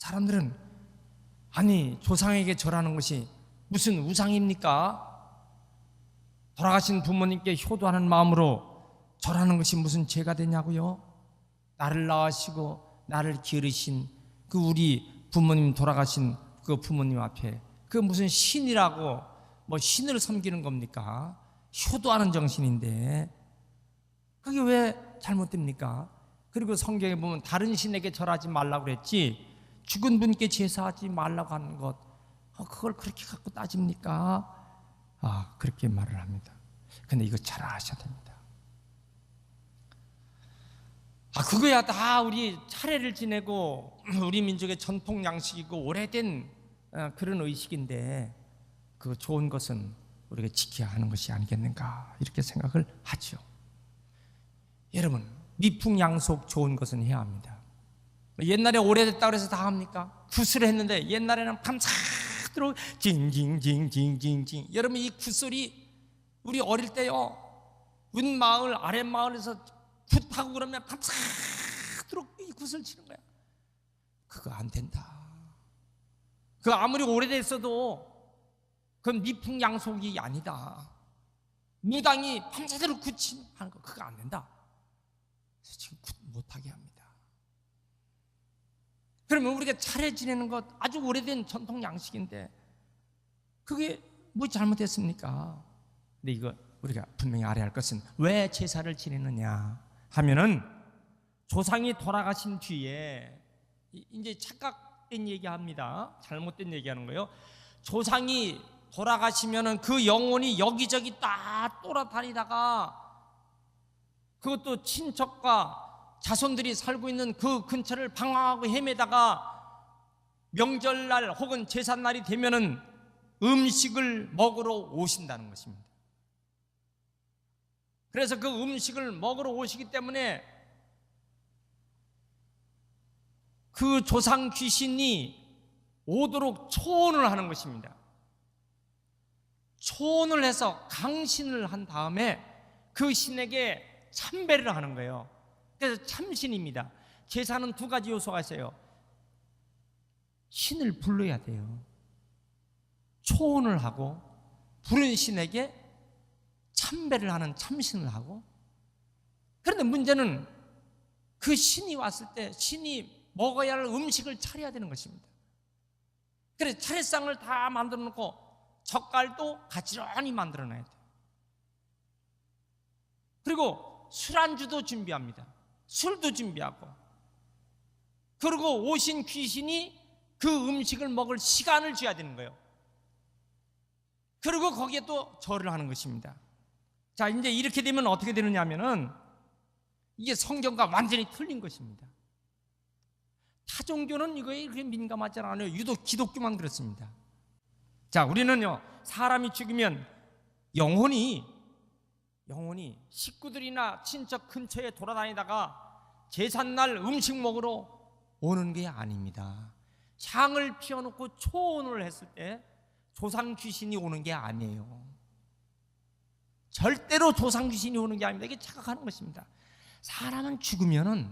사람들은 아니 조상에게 절하는 것이 무슨 우상입니까? 돌아가신 부모님께 효도하는 마음으로 절하는 것이 무슨 죄가 되냐고요? 나를 낳으시고 나를 기르신 그 우리 부모님, 돌아가신 그 부모님 앞에 그 무슨 신이라고 뭐 신을 섬기는 겁니까? 효도하는 정신인데 그게 왜 잘못됩니까? 그리고 성경에 보면 다른 신에게 절하지 말라고 그랬지 죽은 분께 제사하지 말라고 하는 것 그걸 그렇게 갖고 따집니까? 그렇게 말을 합니다. 근데 이거 잘 아셔야 됩니다. 그거야 다 우리 차례를 지내고 우리 민족의 전통 양식이고 오래된 그런 의식인데 그 좋은 것은 우리가 지켜야 하는 것이 아니겠는가 이렇게 생각을 하죠. 여러분 미풍양속 좋은 것은 해야 합니다. 옛날에 오래됐다고 해서 다 합니까? 굿을 했는데 옛날에는 밤새도록 징징징징징징. 여러분 이 굿소리 우리 어릴 때요 윗마을 아랫마을에서 굿하고 그러면 밤새도록 이 굿을 치는 거야. 그거 안 된다. 그 아무리 오래됐어도 그건 미풍양속이 아니다. 무당이 밤새도록 굿 하는 거 그거 안 된다. 그래서 지금 굿 못하게 합니다. 그러면 우리가 차례 지내는 것 아주 오래된 전통 양식인데 그게 뭐 잘못됐습니까? 근데 이거 우리가 분명히 알아야 할 것은 왜 제사를 지내느냐 하면은 조상이 돌아가신 뒤에 이제 착각된 얘기합니다. 잘못된 얘기하는 거예요. 조상이 돌아가시면은 그 영혼이 여기저기 딱 돌아다니다가 그것도 친척과 자손들이 살고 있는 그 근처를 방황하고 헤매다가 명절날 혹은 제삿날이 되면은 음식을 먹으러 오신다는 것입니다. 그래서 그 음식을 먹으러 오시기 때문에 그 조상 귀신이 오도록 초혼을 하는 것입니다. 초혼을 해서 강신을 한 다음에 그 신에게 참배를 하는 거예요. 그래서 참신입니다. 제사는 두 가지 요소가 있어요. 신을 불러야 돼요. 초혼을 하고 부른 신에게 참배를 하는 참신을 하고. 그런데 문제는 그 신이 왔을 때 신이 먹어야 할 음식을 차려야 되는 것입니다. 그래서 차례상을 다 만들어 놓고 젓갈도 가지런히 만들어 놔야 돼요. 그리고 술안주도 준비합니다. 술도 준비하고. 그리고 오신 귀신이 그 음식을 먹을 시간을 줘야 되는 거예요. 그리고 거기에 또 절을 하는 것입니다. 자, 이제 이렇게 되면 어떻게 되느냐 하면은 이게 성경과 완전히 틀린 것입니다. 타 종교는 이거에 그렇게 민감하지 않아요. 유독 기독교만 그렇습니다. 자, 우리는요 사람이 죽으면 영혼이 식구들이나 친척 근처에 돌아다니다가 제삿날 음식 먹으러 오는 게 아닙니다. 향을 피워놓고 초혼을 했을 때 조상 귀신이 오는 게 아니에요. 절대로 조상 귀신이 오는 게 아닙니다. 이게 착각하는 것입니다. 사람은 죽으면은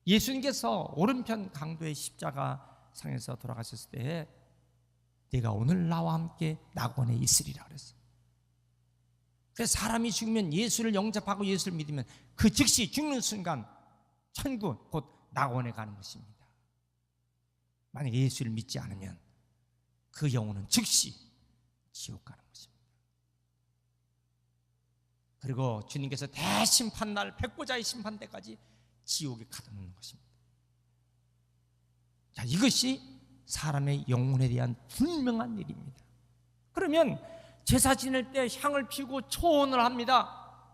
예수님께서 오른편 강도의 십자가 상에서 돌아가셨을 때 네가 오늘 나와 함께 낙원에 있으리라 그랬어요. 그래서 사람이 죽으면 예수를 영접하고 예수를 믿으면 그 즉시 죽는 순간 천국 곧 낙원에 가는 것입니다. 만약에 예수를 믿지 않으면 그 영혼은 즉시 지옥 가는 것입니다. 그리고 주님께서 대심판날 백보자의 심판대까지 지옥에 가두는 것입니다. 자, 이것이 사람의 영혼에 대한 분명한 일입니다. 그러면 제사 지낼 때 향을 피우고 초혼을 합니다.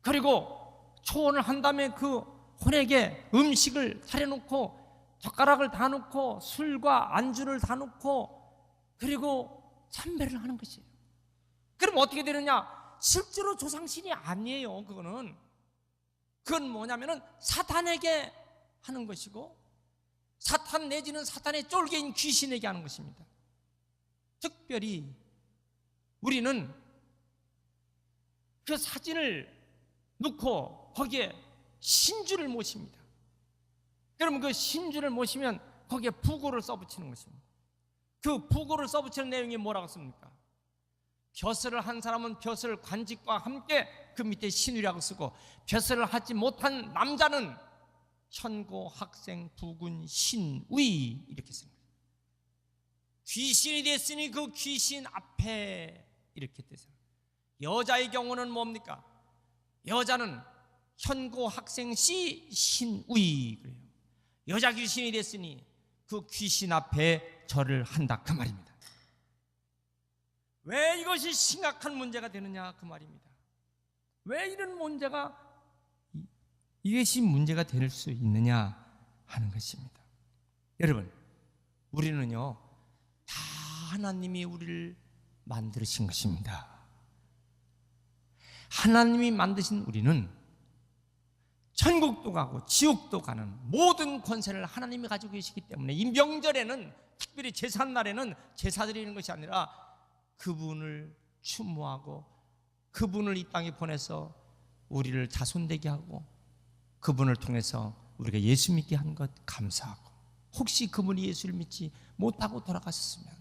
그리고 초혼을 한 다음에 그 혼에게 음식을 차려놓고 젓가락을 다 놓고 술과 안주를 다 놓고 그리고 참배를 하는 것이에요. 그럼 어떻게 되느냐? 실제로 조상신이 아니에요. 그건 뭐냐면은 사탄에게 하는 것이고 사탄 내지는 사탄의 쫄개인 귀신에게 하는 것입니다. 특별히 우리는 그 사진을 놓고 거기에 신주를 모십니다. 그러면 그 신주를 모시면 거기에 부고를 써붙이는 것입니다. 그 부고를 써붙이는 내용이 뭐라고 씁니까? 벼슬을 한 사람은 벼슬 관직과 함께 그 밑에 신우라고 쓰고, 벼슬을 하지 못한 남자는 현고, 학생, 부군, 신위 이렇게 씁니다. 귀신이 됐으니 그 귀신 앞에 이렇게 뜻해요. 여자의 경우는 뭡니까? 여자는 현고, 학생, 시, 신위 그래요. 여자 귀신이 됐으니 그 귀신 앞에 절을 한다 그 말입니다. 왜 이것이 심각한 문제가 되느냐 그 말입니다. 왜 이런 문제가, 이것이 문제가 될 수 있느냐 하는 것입니다. 여러분, 우리는요 다 하나님이 우리를 만드신 것입니다. 하나님이 만드신 우리는 천국도 가고 지옥도 가는 모든 권세를 하나님이 가지고 계시기 때문에 이 명절에는, 특별히 제삿날에는 제사 드리는 것이 아니라 그분을 추모하고 그분을 이 땅에 보내서 우리를 자손되게 하고 그분을 통해서 우리가 예수 믿게 한 것 감사하고, 혹시 그분이 예수를 믿지 못하고 돌아가셨으면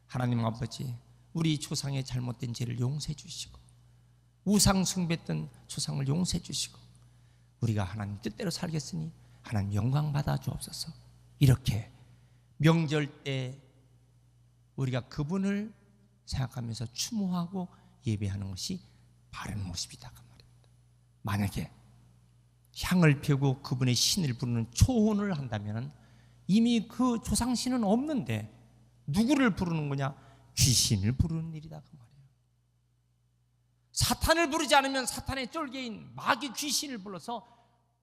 하나님 아버지 우리 조상의 잘못된 죄를 용서해 주시고 우상 숭배했던 조상을 용서해 주시고 우리가 하나님 뜻대로 살겠으니 하나님 영광 받아 주옵소서. 이렇게 명절 때 우리가 그분을 생각하면서 추모하고 예배하는 것이 바른 모습이다 그 말입니다. 만약에 향을 피우고 그분의 신을 부르는 초혼을 한다면 이미 그 조상신은 없는데 누구를 부르는 거냐? 귀신을 부르는 일이다 그 말이에요. 사탄을 부르지 않으면 사탄의 쫄개인 마귀 귀신을 불러서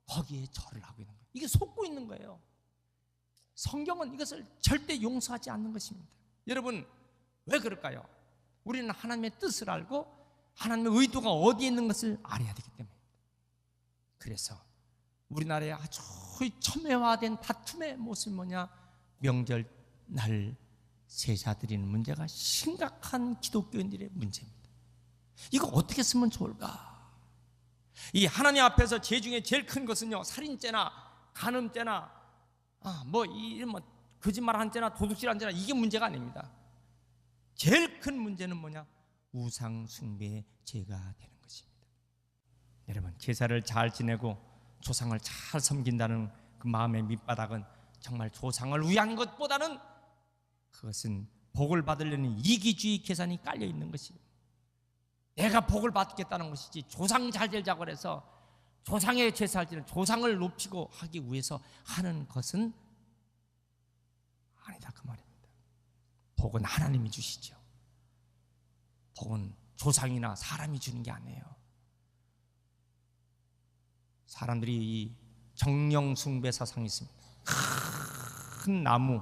거기에 절을 하고 있는 거예요. 이게 속고 있는 거예요. 성경은 이것을 절대 용서하지 않는 것입니다. 여러분, 왜 그럴까요? 우리는 하나님의 뜻을 알고 하나님의 의도가 어디에 있는 것을 알아야 되기 때문입니다. 그래서 우리나라에 아주 첨예화된 다툼의 모습이 뭐냐? 명절날 제사 드리는 문제가 심각한 기독교인들의 문제입니다. 이거 어떻게 쓰면 좋을까? 이 하나님 앞에서 죄 중에 제일 큰 것은요, 살인죄나 간음죄나 거짓말한 죄나 도둑질한 죄나 이게 문제가 아닙니다. 제일 큰 문제는 뭐냐? 우상 숭배의 죄가 되는 것입니다. 여러분, 제사를 잘 지내고 조상을 잘 섬긴다는 그 마음의 밑바닥은 정말 조상을 위한 것보다는 그것은 복을 받으려는 이기주의 계산이 깔려 있는 것이에요. 내가 복을 받겠다는 것이지 조상 잘 되자고 해서 조상의 제사를 지는 조상을 높이고 하기 위해서 하는 것은 아니다 그 말입니다. 복은 하나님이 주시죠. 복은 조상이나 사람이 주는 게 아니에요. 사람들이 이 정령 숭배 사상이 있습니다. 큰 나무,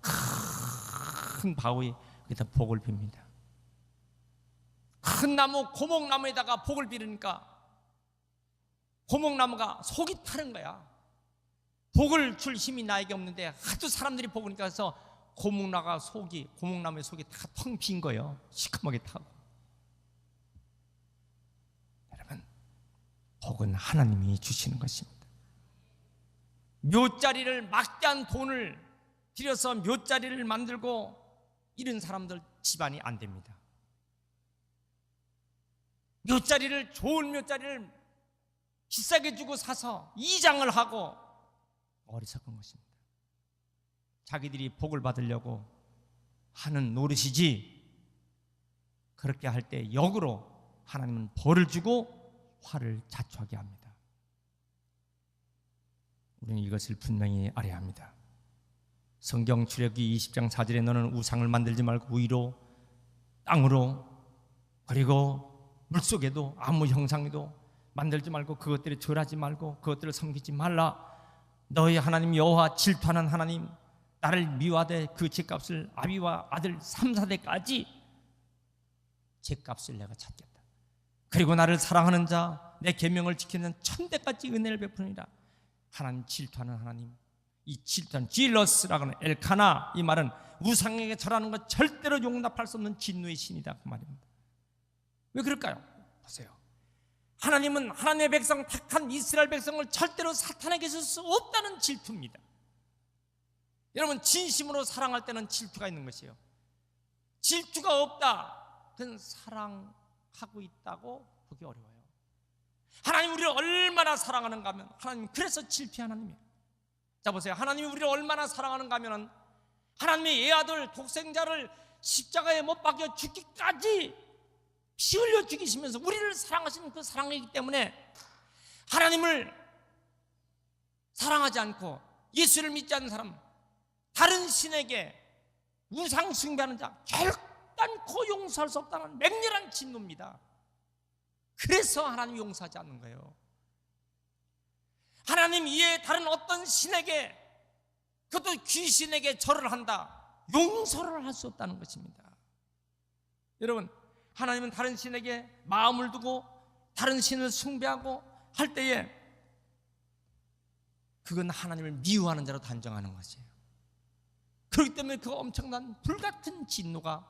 큰 바위에 여기다 복을 빕니다. 큰 나무, 고목나무에다가 복을 비르니까 고목나무가 속이 타는 거야. 복을 줄 힘이 나에게 없는데 하도 사람들이 복으니까 해서 고목나무의 속이 다 텅 빈 거예요. 시커멓게 타고. 여러분, 복은 하나님이 주시는 것입니다. 묘자리를 막대한 돈을 들여서 묘자리를 만들고 이런 사람들 집안이 안 됩니다. 좋은 묘자리를 비싸게 주고 사서 이장을 하고 어리석은 것입니다. 자기들이 복을 받으려고 하는 노릇이지, 그렇게 할 때 역으로 하나님은 벌을 주고 화를 자초하게 합니다. 우리는 이것을 분명히 알아야 합니다. 성경 출애굽기 20장 4절에 너는 우상을 만들지 말고 위로, 땅으로, 그리고 물속에도 아무 형상에도 만들지 말고 그것들을 절하지 말고 그것들을 섬기지 말라. 너희 하나님 여호와 질투하는 하나님, 나를 미워하되 그 죄값을 아비와 아들 3, 4대까지 죄값을 내가 찾겠다. 그리고 나를 사랑하는 자, 내 계명을 지키는 1000대까지 은혜를 베푸니라. 하나님 질투하는 하나님, 이 질투하는 질러스라고 하는 엘카나, 이 말은 우상에게 절하는 것 절대로 용납할 수 없는 진노의 신이다 그 말입니다. 왜 그럴까요? 보세요. 하나님은 하나님의 백성, 택한 이스라엘 백성을 절대로 사탄에게 줄 수 없다는 질투입니다. 여러분, 진심으로 사랑할 때는 질투가 있는 것이에요. 질투가 없다, 그건 사랑하고 있다고 보기 어려워요. 하나님 우리를 얼마나 사랑하는가 하면, 하나님 그래서 질투 하나님이에요. 자 보세요, 하나님이 우리를 얼마나 사랑하는가 하면, 하나님의 애아들 독생자를 십자가에 못 박여 죽기까지 피 흘려 죽이시면서 우리를 사랑하시는 그 사랑이기 때문에, 하나님을 사랑하지 않고 예수를 믿지 않는 사람, 다른 신에게 우상 숭배하는 자 결단코 용서할 수 없다는 맹렬한 진노입니다. 그래서 하나님이 용서하지 않는 거예요. 하나님 이외에 다른 어떤 신에게, 그것도 귀신에게 절을 한다, 용서를 할 수 없다는 것입니다. 여러분, 하나님은 다른 신에게 마음을 두고 다른 신을 숭배하고 할 때에 그건 하나님을 미워하는 자로 단정하는 것이에요. 그렇기 때문에 그 엄청난 불같은 진노가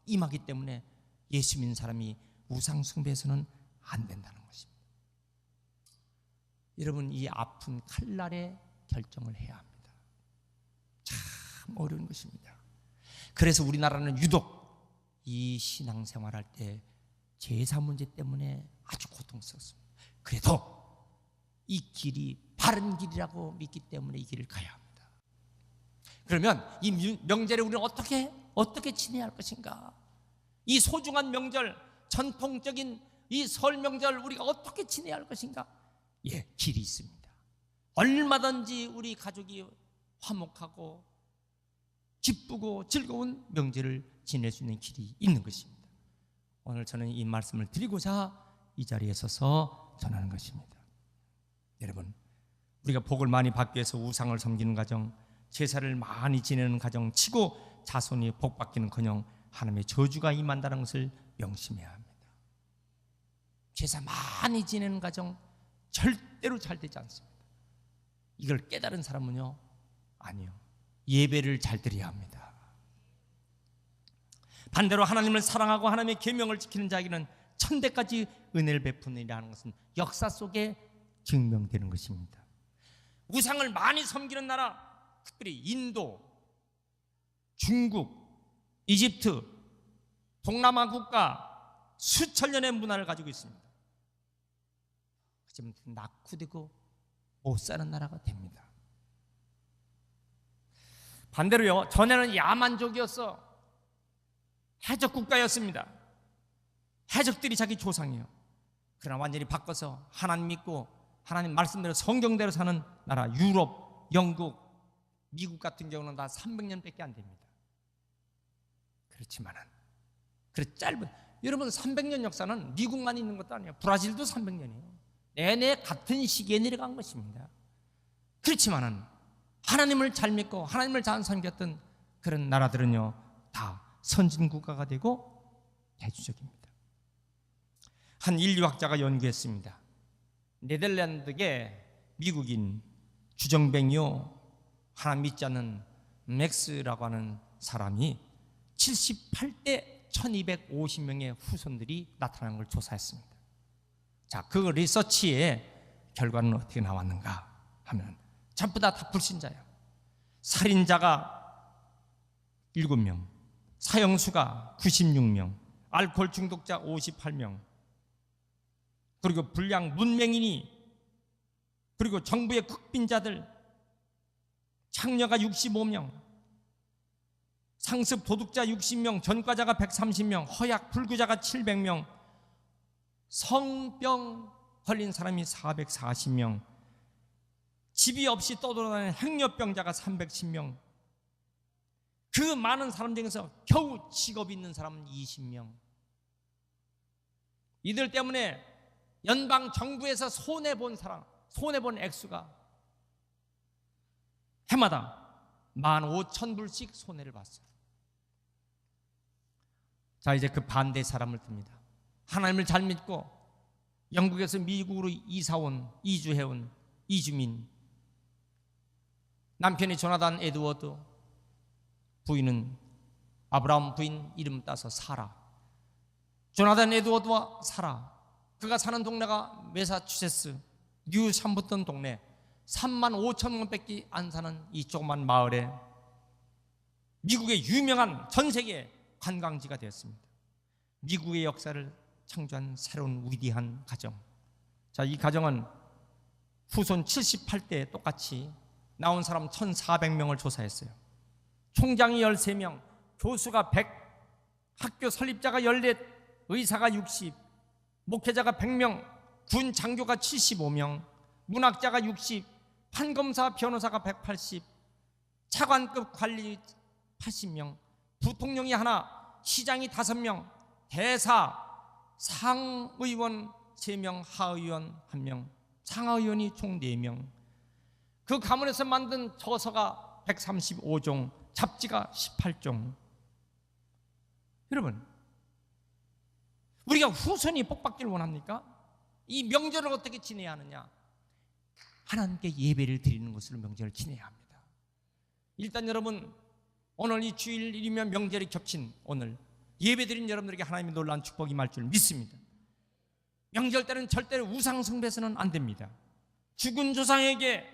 임하기 때문에 예수 믿는 사람이 우상 숭배해서는 안 된다는 것입니다. 여러분, 이 아픈 칼날에 결정을 해야 합니다. 참 어려운 것입니다. 그래서 우리나라는 유독 이 신앙생활할 때 제사 문제 때문에 아주 고통스럽습니다. 그래도 이 길이 바른 길이라고 믿기 때문에 이 길을 가야 합니다. 그러면 이 명절에 우리는 어떻게 지내야 할 것인가? 이 소중한 명절, 전통적인 이 설 명절 우리가 어떻게 지내야 할 것인가? 예, 길이 있습니다. 얼마든지 우리 가족이 화목하고 기쁘고 즐거운 명절을 지낼 수 있는 길이 있는 것입니다. 오늘 저는 이 말씀을 드리고자 이 자리에 서서 전하는 것입니다. 여러분, 우리가 복을 많이 받기 위해서 우상을 섬기는 가정, 제사를 많이 지내는 가정 치고 자손이 복 받기는커녕 하나님의 저주가 임한다는 것을 명심해야 합니다. 제사 많이 지내는 가정 절대로 잘 되지 않습니다. 이걸 깨달은 사람은요, 아니요, 예배를 잘 드려야 합니다. 반대로 하나님을 사랑하고 하나님의 계명을 지키는 자에게는 천대까지 은혜를 베푸느니라는 것은 역사 속에 증명되는 것입니다. 우상을 많이 섬기는 나라, 특별히 인도, 중국, 이집트, 동남아 국가 수천 년의 문화를 가지고 있습니다. 지금 낙후되고 못 사는 나라가 됩니다. 반대로요, 전에는 야만족이었어. 해적 국가였습니다. 해적들이 자기 조상이에요. 그러나 완전히 바꿔서 하나님 믿고 하나님 말씀대로 성경대로 사는 나라, 유럽, 영국, 미국 같은 경우는 다 300년밖에 안 됩니다. 그렇지만은 짧은, 여러분 300년 역사는 미국만 있는 것도 아니에요. 브라질도 300년이에요. 내내 같은 시기에 내려간 것입니다. 그렇지만은 하나님을 잘 믿고 하나님을 잘 섬겼던 그런 나라들은요, 다 선진국가가 되고 대주적입니다. 한 인류학자가 연구했습니다. 네덜란드계 미국인 주정뱅이요, 하나님 믿지 않는 맥스라고 하는 사람이 78대 1250명의 후손들이 나타난 걸 조사했습니다. 자, 그 리서치의 결과는 어떻게 나왔는가 하면 전부 다 불신자예요. 살인자가 7명, 사형수가 96명, 알코올 중독자 58명, 그리고 불량 문맹인이, 그리고 정부의 국빈자들, 창녀가 65명, 상습 도둑자 60명, 전과자가 130명, 허약 불구자가 700명, 성병 걸린 사람이 440명, 집이 없이 떠돌아다니는 행렬병자가 310명, 그 많은 사람 중에서 겨우 직업이 있는 사람은 20명. 이들 때문에 연방 정부에서 손해본 사람, 손해본 액수가 해마다 15,000불씩 손해를 봤어요. 자, 이제 그 반대 사람을 듭니다. 하나님을 잘 믿고 영국에서 미국으로 이주해온 이주민, 남편이 조나단 에드워드, 부인은 아브라함 부인 이름 따서 사라. 조나단 에드워드와 사라, 그가 사는 동네가 매사추세츠 뉴 샴버튼 동네, 35,000명밖에 안 사는 이 조그만 마을에 미국의 유명한 전 세계 관광지가 되었습니다. 미국의 역사를 창조한 새로운 위대한 가정. 자, 이 가정은 후손 78대에 똑같이 나온 사람 1,400명을 조사했어요. 총장이 13명, 교수가 100, 학교 설립자가 14, 의사가 60, 목회자가 100명, 군 장교가 75명, 문학자가 60, 판검사 변호사가 180, 차관급 관리 80명, 부통령이 하나, 시장이 5명, 대사, 상의원 3명, 하의원 1명, 상하의원이 총 4명. 그 가문에서 만든 저서가 135종, 잡지가 18종. 여러분, 우리가 후손이 복받기를 원합니까? 이 명절을 어떻게 지내야 하느냐? 하나님께 예배를 드리는 것으로 명절을 지내야 합니다. 일단 여러분, 오늘 이 주일이면 명절이 겹친 오늘 예배 드린 여러분들에게 하나님의 놀라운 축복이 임할 줄 믿습니다. 명절 때는 절대로 우상 숭배해서는 안 됩니다. 죽은 조상에게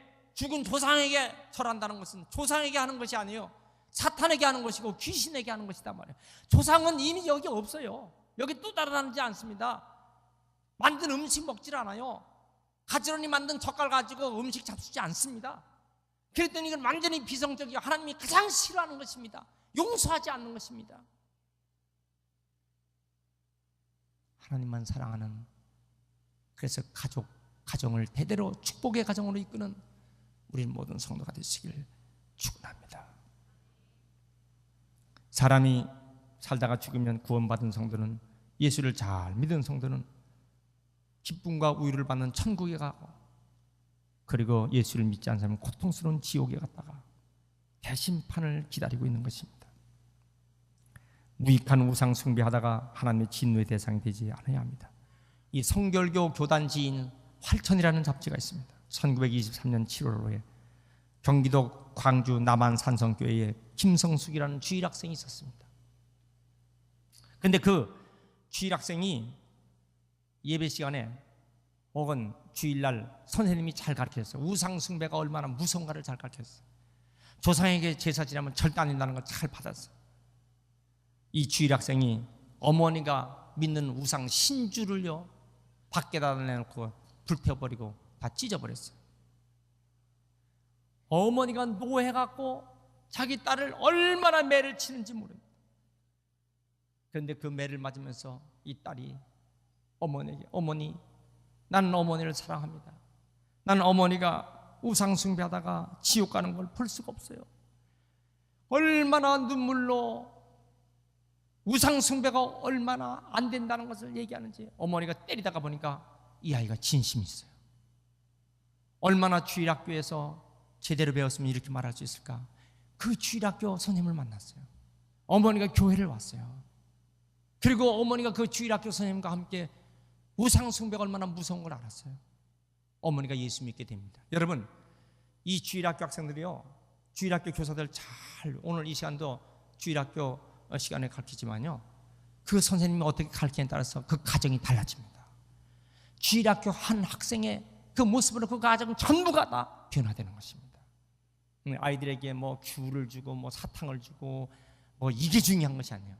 절한다는 것은 조상에게 하는 것이 아니에요. 사탄에게 하는 것이고 귀신에게 하는 것이다 말이에요. 조상은 이미 여기 없어요. 여기 또 달아나지 않습니다. 만든 음식 먹질 않아요. 가지런히 만든 젓갈 가지고 음식 잡수지 않습니다. 그랬더니 이건 완전히 비성적이고 하나님이 가장 싫어하는 것입니다. 용서하지 않는 것입니다. 하나님만 사랑하는, 그래서 가정을 대대로 축복의 가정으로 이끄는 우리 모든 성도가 되시길 축원합니다. 사람이 살다가 죽으면 구원받은 성도는, 예수를 잘 믿은 성도는 기쁨과 우유를 받는 천국에 가고, 그리고 예수를 믿지 않는 사람은 고통스러운 지옥에 갔다가 대심판을 기다리고 있는 것입니다. 무익한 우상 숭배하다가 하나님의 진노의 대상이 되지 않아야 합니다. 이 성결교 교단지인 활천이라는 잡지가 있습니다. 1923년 7월에 경기도 광주 남한 산성교회에 김성숙이라는 주일학생이 있었습니다. 그런데 그 주일학생이 예배 시간에 혹은 주일날 선생님이 잘 가르쳤어요. 우상 숭배가 얼마나 무서운가를 잘 가르쳤어요. 조상에게 제사 지내면 절대 안 된다는 걸 잘 받았어요. 이 주일학생이 어머니가 믿는 우상 신주를요 밖에다 내놓고 불태워버리고 다 찢어버렸어요. 어머니가 노해갖고 자기 딸을 얼마나 매를 치는지 모릅니다. 그런데 그 매를 맞으면서 이 딸이 어머니에게, 어머니, 나는 어머니를 사랑합니다. 나는 어머니가 우상 숭배하다가 지옥 가는 걸 볼 수가 없어요. 얼마나 눈물로 우상 숭배가 얼마나 안 된다는 것을 얘기하는지. 어머니가 때리다가 보니까 이 아이가 진심이 있어요. 얼마나 주일학교에서 제대로 배웠으면 이렇게 말할 수 있을까? 그 주일학교 선생님을 만났어요. 어머니가 교회를 왔어요. 그리고 어머니가 그 주일학교 선생님과 함께 우상 숭배가 얼마나 무서운 걸 알았어요. 어머니가 예수 믿게 됩니다. 여러분, 이 주일학교 학생들이요, 주일학교 교사들 잘, 오늘 이 시간도 주일학교 시간에 가르치지만요, 그 선생님이 어떻게 가르치냐에 따라서 그 가정이 달라집니다. 주일학교 한 학생의 그 모습으로 그 가정 전부가 다 변화되는 것입니다. 아이들에게 뭐 귤을 주고 뭐 사탕을 주고 뭐 이게 중요한 것이 아니에요.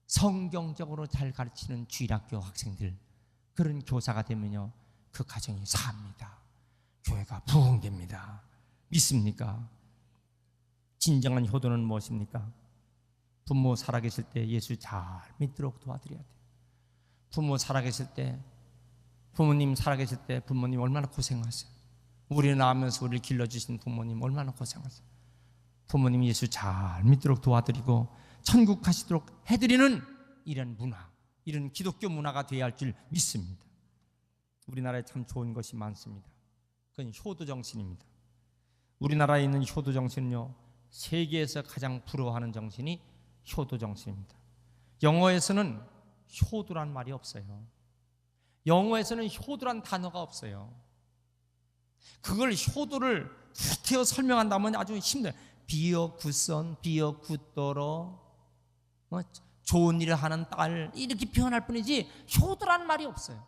성경적으로 잘 가르치는 주일학교 학생들, 그런 교사가 되면요 그 가정이 삽니다. 교회가 부흥됩니다. 믿습니까? 진정한 효도는 무엇입니까? 부모 살아계실 때 예수 잘 믿도록 도와드려야 돼요. 부모 살아계실 때, 부모님 살아계실 때 부모님 얼마나 고생하세요. 우리를 낳으면서 우리를 길러주신 부모님 얼마나 고생하세요. 부모님 예수 잘 믿도록 도와드리고 천국 가시도록 해드리는 이런 문화, 이런 기독교 문화가 되어야 할 줄 믿습니다. 우리나라에 참 좋은 것이 많습니다. 그건 효도 정신입니다. 우리나라에 있는 효도 정신은요, 세계에서 가장 부러워하는 정신이 효도 정신입니다. 영어에서는 효도란 말이 없어요. 영어에서는 효도란 단어가 없어요. 그걸 효도를 구태여 설명한다면 아주 힘들어요. Be a good son, be a good daughter, 좋은 일을 하는 딸, 이렇게 표현할 뿐이지 효도란 말이 없어요.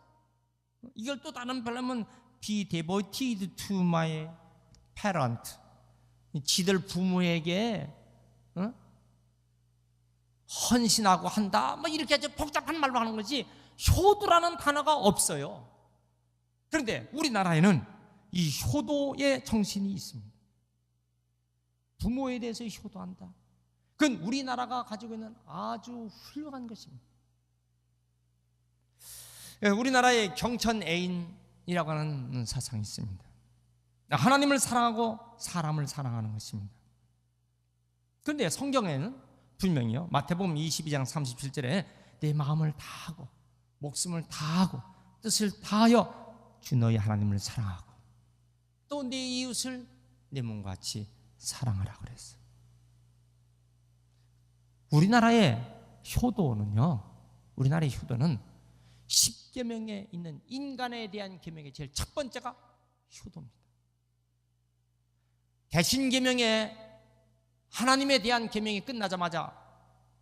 이걸 또 다른 말하면 Be devoted to my parent, 지들 부모에게 헌신하고 한다, 뭐 이렇게 아주 복잡한 말로 하는 거지 효도라는 단어가 없어요. 그런데 우리나라에는 이 효도의 정신이 있습니다. 부모에 대해서 효도한다. 그건 우리나라가 가지고 있는 아주 훌륭한 것입니다. 우리나라에 경천애인이라고 하는 사상이 있습니다. 하나님을 사랑하고 사람을 사랑하는 것입니다. 그런데 성경에는 분명히요, 마태복음 22장 37절에 내 마음을 다하고 목숨을 다하고 뜻을 다하여 주 너희 하나님을 사랑하고 또 네 이웃을 내 몸과 같이 사랑하라 그랬어요. 우리나라의 효도는 10계명에 있는 인간에 대한 계명의 제일 첫 번째가 효도입니다. 대신계명에 하나님에 대한 계명이 끝나자마자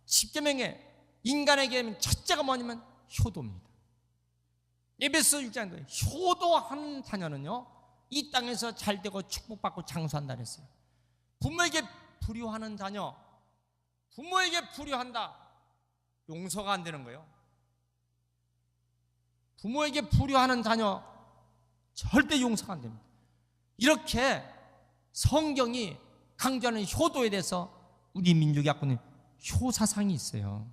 10계명에 인간의 계명 첫째가 뭐냐면 효도입니다. 에베소 6장에 효도하는 자녀는요 이 땅에서 잘되고 축복받고 장수한다 그랬어요. 부모에게 불효하는 자녀, 부모에게 불효한다, 용서가 안 되는 거예요. 부모에게 불효하는 자녀 절대 용서가 안 됩니다. 이렇게 성경이 강조하는 효도에 대해서 우리 민족이 갖고 있는 효사상이 있어요.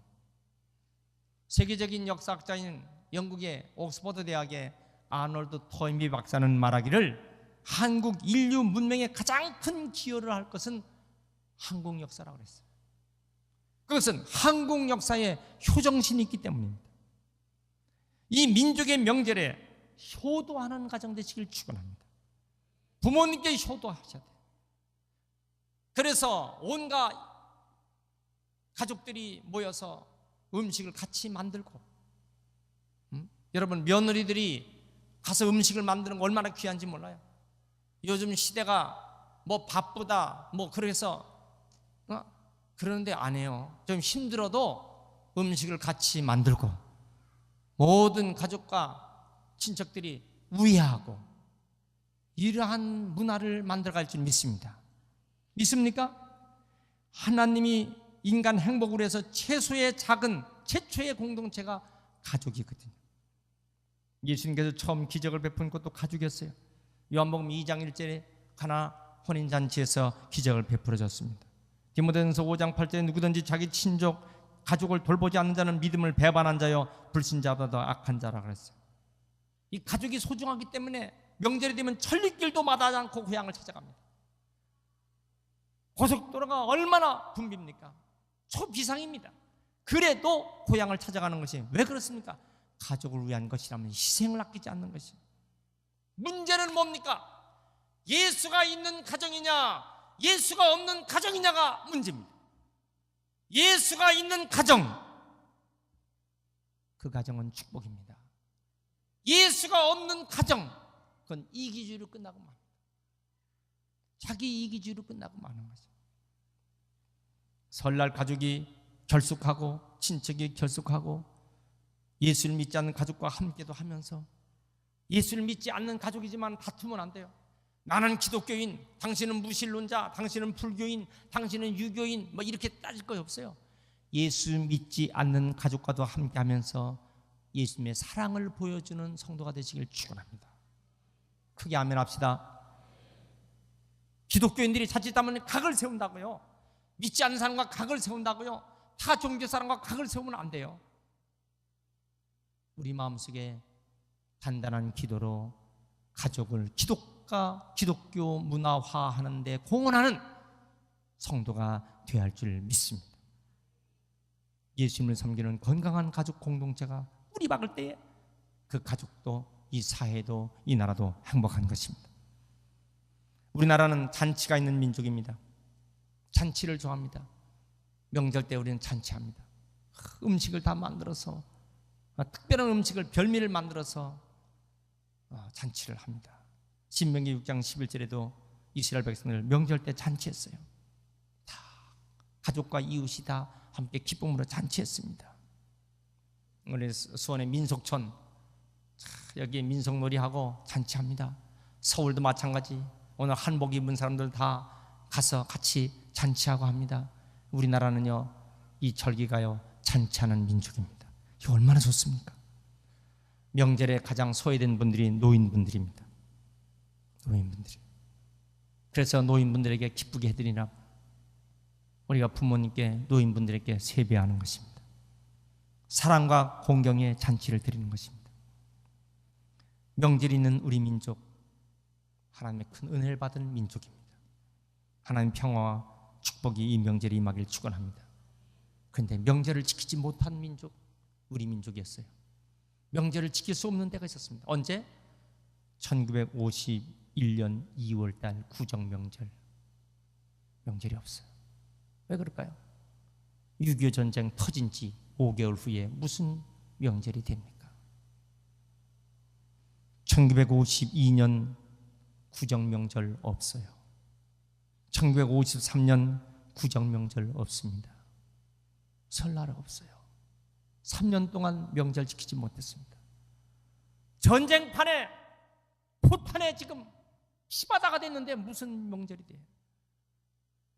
세계적인 역사학자인 영국의 옥스퍼드 대학의 아놀드 토인비 박사는 말하기를 한국 인류 문명에 가장 큰 기여를 할 것은 한국 역사라고 그랬어요. 그것은 한국 역사에 효정신이 있기 때문입니다. 이 민족의 명절에 효도하는 가정 되시길 축원합니다. 부모님께 효도하셔야 돼요. 그래서 온갖 가족들이 모여서 음식을 같이 만들고, 여러분 며느리들이 가서 음식을 만드는 거 얼마나 귀한지 몰라요. 요즘 시대가 뭐 바쁘다 뭐 그래서 그러는데 안 해요. 좀 힘들어도 음식을 같이 만들고 모든 가족과 친척들이 우애하고 이러한 문화를 만들어갈 줄 믿습니다. 믿습니까? 하나님이 인간 행복을 위해서 최초의 공동체가 가족이거든요. 예수님께서 처음 기적을 베푼 것도 가족이었어요. 요한복음 2장 1절에 가나 혼인잔치에서 기적을 베풀어줬습니다. 디모데전서 5장 8절에 누구든지 자기 친족 가족을 돌보지 않는 자는 믿음을 배반한 자요 불신자보다 악한 자라 그랬어요. 이 가족이 소중하기 때문에 명절이 되면 천리길도 마다하지 않고 고향을 찾아갑니다. 고속도로가 얼마나 붐빕니까? 초비상입니다. 그래도 고향을 찾아가는 것이 왜 그렇습니까? 가족을 위한 것이라면 희생을 아끼지 않는 것이. 문제는 뭡니까? 예수가 있는 가정이냐 예수가 없는 가정이냐가 문제입니다. 예수가 있는 가정, 그 가정은 축복입니다. 예수가 없는 가정, 그건 이기주의로 끝나고 맙니다. 자기 이기주의로 끝나고 마는 거죠. 설날 가족이 결속하고 친척이 결속하고 예수를 믿지 않는 가족과 함께도 하면서, 예수를 믿지 않는 가족이지만 다투면 안 돼요. 나는 기독교인, 당신은 무신론자, 당신은 불교인, 당신은 유교인, 뭐 이렇게 따질 거 없어요. 예수 믿지 않는 가족과도 함께하면서 예수님의 사랑을 보여주는 성도가 되시길 축원합니다. 크게 아멘 합시다. 기독교인들이 자칫하면 각을 세운다고요. 믿지 않는 사람과 각을 세운다고요. 타 종교 사람과 각을 세우면 안 돼요. 우리 마음속에 단단한 기도로 가족을 기독교 문화화하는 데 공헌하는 성도가 되어야 할 줄 믿습니다. 예수님을 섬기는 건강한 가족 공동체가 뿌리 박을 때에 그 가족도 이 사회도 이 나라도 행복한 것입니다. 우리나라는 잔치가 있는 민족입니다. 잔치를 좋아합니다. 명절 때 우리는 잔치합니다. 음식을 다 만들어서, 특별한 음식을 별미를 만들어서 잔치를 합니다. 신명기 6장 11절에도 이스라엘 백성들 명절 때 잔치했어요. 다 가족과 이웃이 다 함께 기쁨으로 잔치했습니다. 우리 수원의 민속촌, 여기 민속놀이하고 잔치합니다. 서울도 마찬가지. 오늘 한복 입은 사람들 다 가서 같이 잔치하고 합니다. 우리나라는요 이 절기가요 잔치하는 민족입니다. 이거 얼마나 좋습니까? 명절에 가장 소외된 분들이 노인분들입니다. 노인분들이. 그래서 노인분들에게 기쁘게 해드리라고 우리가 부모님께 노인분들에게 세배하는 것입니다. 사랑과 공경의 잔치를 드리는 것입니다. 명절이 있는 우리 민족, 하나님의 큰 은혜를 받은 민족입니다. 하나님의 평화와 축복이 이 명절에 임하길 축원합니다. 그런데 명절을 지키지 못한 민족, 우리 민족이었어요. 명절을 지킬 수 없는 때가 있었습니다. 언제? 1951년 2월달 구정명절. 명절이 없어요. 왜 그럴까요? 6.25 전쟁 터진 지 5개월 후에 무슨 명절이 됩니까? 1952년 구정명절 없어요. 1953년 구정명절 없습니다. 설날 없어요. 3년 동안 명절 지키지 못했습니다. 전쟁판에 포탄에 지금 피바다가 됐는데 무슨 명절이 돼요?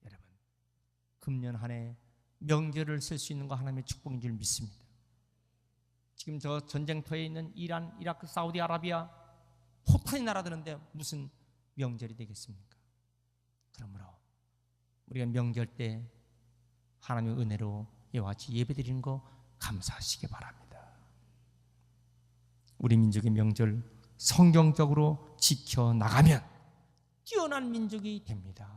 여러분, 금년 한 해 명절을 쓸 수 있는 거 하나님의 축복인 줄 믿습니다. 지금 저 전쟁터에 있는 이란, 이라크, 사우디아라비아 포탄이 날아드는데 무슨 명절이 되겠습니까? 그러므로 우리가 명절 때 하나님의 은혜로 이와 같이 예배드리는 거 감사하시기 바랍니다. 우리 민족의 명절 성경적으로 지켜나가면 뛰어난 민족이 됩니다.